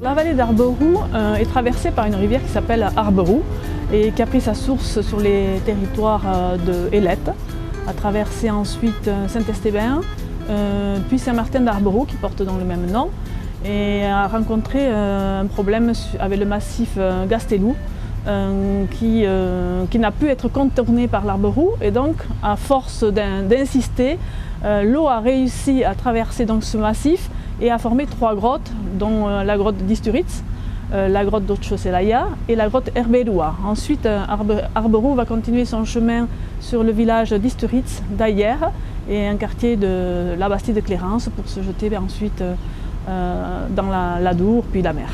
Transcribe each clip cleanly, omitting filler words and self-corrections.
La vallée d'Arberou est traversée par une rivière qui s'appelle Arberou et qui a pris sa source sur les territoires de Ailette, a traversé ensuite Saint-Estébin, puis Saint-Martin d'Arberou qui porte donc le même nom, et a rencontré un problème avec le massif Gastelou qui n'a pu être contourné par l'Arberou, et donc à force d'insister, l'eau a réussi à traverser donc ce massif et a formé 3 grottes, dont la grotte d'Isturitz, la grotte d'Otxozelaya et la grotte Herbedoua. Ensuite, Arberou va continuer son chemin sur le village d'Isturitz, d'Ayer, et un quartier de la Bastide de Clérance pour se jeter ensuite dans la Dour, puis la mer.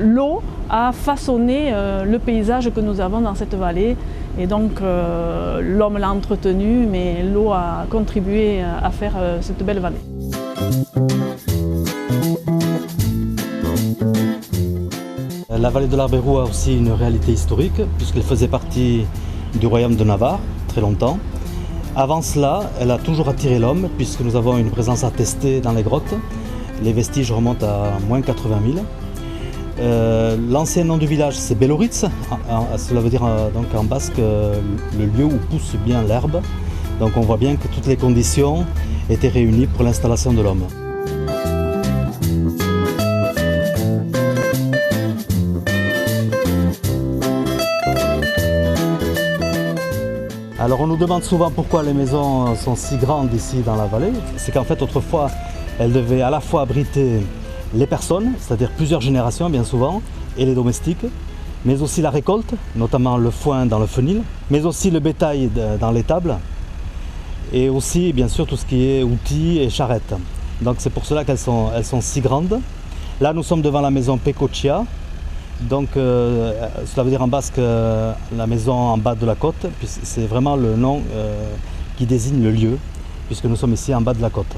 L'eau a façonné le paysage que nous avons dans cette vallée, et donc l'homme l'a entretenu, mais l'eau a contribué à faire cette belle vallée. La vallée de l'Arberou a aussi une réalité historique, puisqu'elle faisait partie du royaume de Navarre, très longtemps. Avant cela, elle a toujours attiré l'homme, puisque nous avons une présence attestée dans les grottes. Les vestiges remontent à moins 80 000. L'ancien nom du village, c'est Beloritz. Cela veut dire donc en basque le lieu où pousse bien l'herbe. Donc on voit bien que toutes les conditions étaient réunies pour l'installation de l'homme. Alors on nous demande souvent pourquoi les maisons sont si grandes ici dans la vallée. C'est qu'en fait autrefois elles devaient à la fois abriter les personnes, c'est-à-dire plusieurs générations bien souvent, et les domestiques, mais aussi la récolte, notamment le foin dans le fenil, mais aussi le bétail dans l'étable, et aussi bien sûr tout ce qui est outils et charrettes. Donc c'est pour cela qu'elles sont si grandes. Là nous sommes devant la maison Pecochia. Donc cela veut dire en basque la maison en bas de la côte, puis c'est vraiment le nom qui désigne le lieu, puisque nous sommes ici en bas de la côte.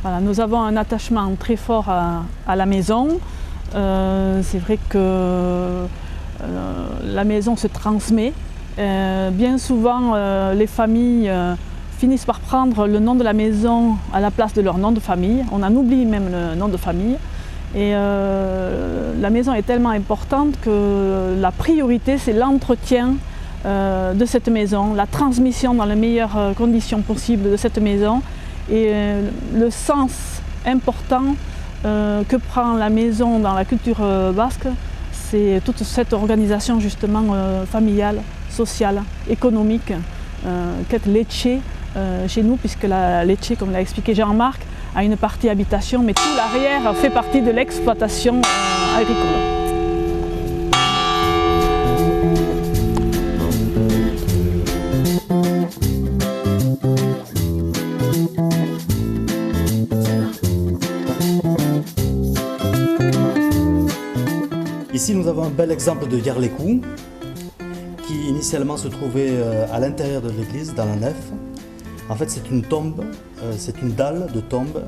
Voilà, nous avons un attachement très fort à la maison. C'est vrai que la maison se transmet. Bien souvent les familles finissent par prendre le nom de la maison à la place de leur nom de famille. On en oublie même le nom de famille. Et la maison est tellement importante que la priorité, c'est l'entretien de cette maison, la transmission dans les meilleures conditions possibles de cette maison, et le sens important que prend la maison dans la culture basque, c'est toute cette organisation justement familiale, sociale, économique, qu'est Lecce chez nous, puisque la Lecce, comme l'a expliqué Jean-Marc, a une partie habitation, mais tout l'arrière fait partie de l'exploitation agricole. Ici nous avons un bel exemple de Yarlécou, qui initialement se trouvait à l'intérieur de l'église, dans la nef. En fait, c'est une tombe, c'est une dalle de tombe,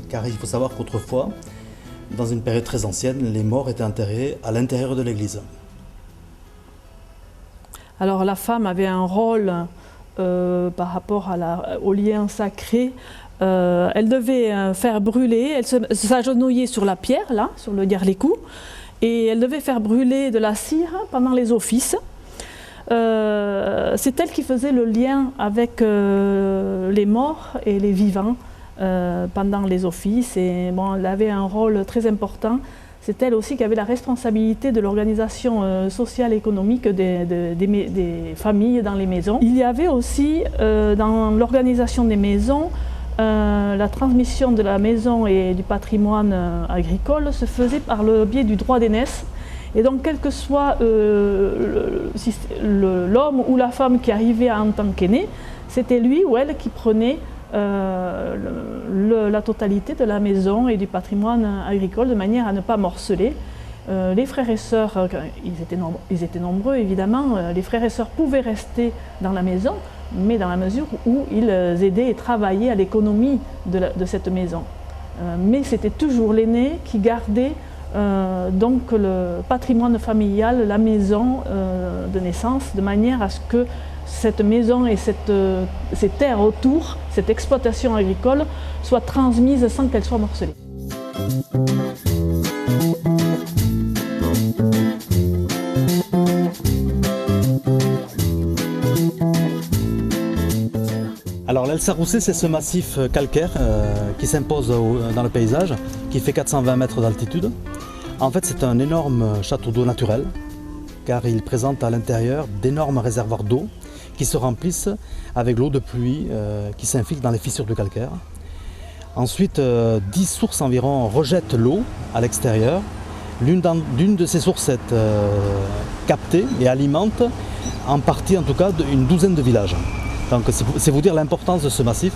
car il faut savoir qu'autrefois, dans une période très ancienne, les morts étaient enterrés à l'intérieur de l'église. Alors la femme avait un rôle par rapport au lien sacré. Elle devait faire brûler, elle s'agenouillait sur la pierre, là, sur le Yarlécou, et elle devait faire brûler de la cire pendant les offices. C'est elle qui faisait le lien avec les morts et les vivants pendant les offices, et bon, elle avait un rôle très important. C'est elle aussi qui avait la responsabilité de l'organisation sociale et économique des familles dans les maisons. Il y avait aussi dans l'organisation des maisons, la transmission de la maison et du patrimoine agricole se faisait par le biais du droit d'aînesse. Et donc, quel que soit l'homme ou la femme qui arrivait en tant qu'aîné, c'était lui ou elle qui prenait la totalité de la maison et du patrimoine agricole de manière à ne pas morceler. Les frères et sœurs, ils étaient nombreux évidemment, les frères et sœurs pouvaient rester dans la maison, mais dans la mesure où ils aidaient et travaillaient à l'économie de cette maison. mais c'était toujours l'aîné qui gardait donc le patrimoine familial, la maison de naissance, de manière à ce que cette maison et ces terres autour, cette exploitation agricole, soient transmises sans qu'elles soient morcelées. Alors l'Elsa Rousset, c'est ce massif calcaire qui s'impose dans le paysage, qui fait 420 mètres d'altitude. En fait, c'est un énorme château d'eau naturel, car il présente à l'intérieur d'énormes réservoirs d'eau qui se remplissent avec l'eau de pluie qui s'infiltre dans les fissures du calcaire. Ensuite, 10 sources environ rejettent l'eau à l'extérieur. L'une de ces sources est captée et alimente en partie, en tout cas, une douzaine de villages. Donc c'est vous dire l'importance de ce massif.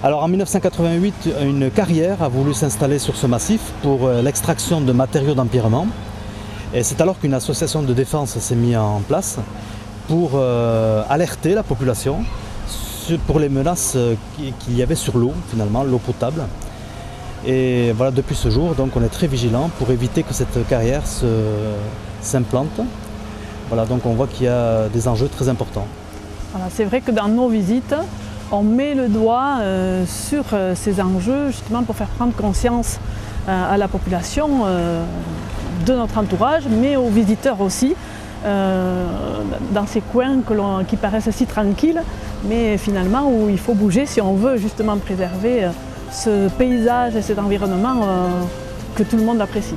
Alors en 1988, une carrière a voulu s'installer sur ce massif pour l'extraction de matériaux d'empirement. Et c'est alors qu'une association de défense s'est mise en place pour alerter la population pour les menaces qu'il y avait sur l'eau, finalement, l'eau potable. Et voilà, depuis ce jour, donc, on est très vigilant pour éviter que cette carrière s'implante. Voilà, donc on voit qu'il y a des enjeux très importants. Voilà, c'est vrai que dans nos visites, on met le doigt sur ces enjeux justement pour faire prendre conscience à la population de notre entourage, mais aux visiteurs aussi, dans ces coins qui paraissent si tranquilles, mais finalement où il faut bouger si on veut justement préserver ce paysage et cet environnement que tout le monde apprécie.